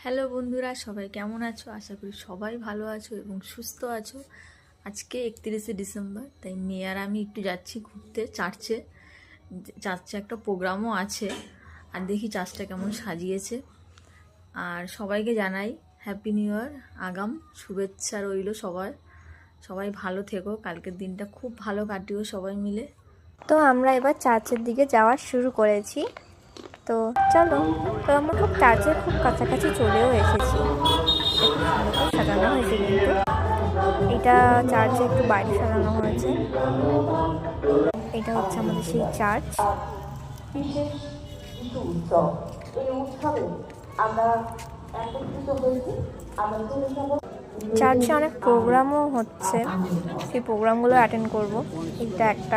Hello বন্ধুরা, সবাই কেমন আছো? আশা করি সবাই ভালো আছো এবং সুস্থ আছো। আজকে 31শে ডিসেম্বর, তাই মেয়ে আর আমি একটু যাচ্ছি ঘুরতে চার্চে। চার্চে একটা প্রোগ্রামও আছে, আর দেখি চার্চটা কেমন সাজিয়েছে। আর সবাইকে জানাই হ্যাপি নিউ ইয়ার, আগাম শুভেচ্ছা রইল সবার। সবাই ভালো থেকো, কালকের দিনটা খুব ভালো কাটিও সবাই মিলে। তো আমরা এবার চার্চের দিকে যাওয়া শুরু করেছি। তো চলো, তো আমরা চার্চের খুব কাছাকাছি চলেও এসেছি। খুব সুন্দর করে সাজানো হয়েছে, কিন্তু এটা চার্চে একটু বাইরে সাজানো হয়েছে। এটা হচ্ছে আমাদের সেই চার্চ। বিশেষ কিছু উৎসব, এই উৎসবে আমরা একত্রিত হয়েছি। আমরা চলে যাব চার্চে অনেক প্রোগ্রামও হচ্ছে, সেই প্রোগ্রামগুলো অ্যাটেন্ড করব। এটা একটা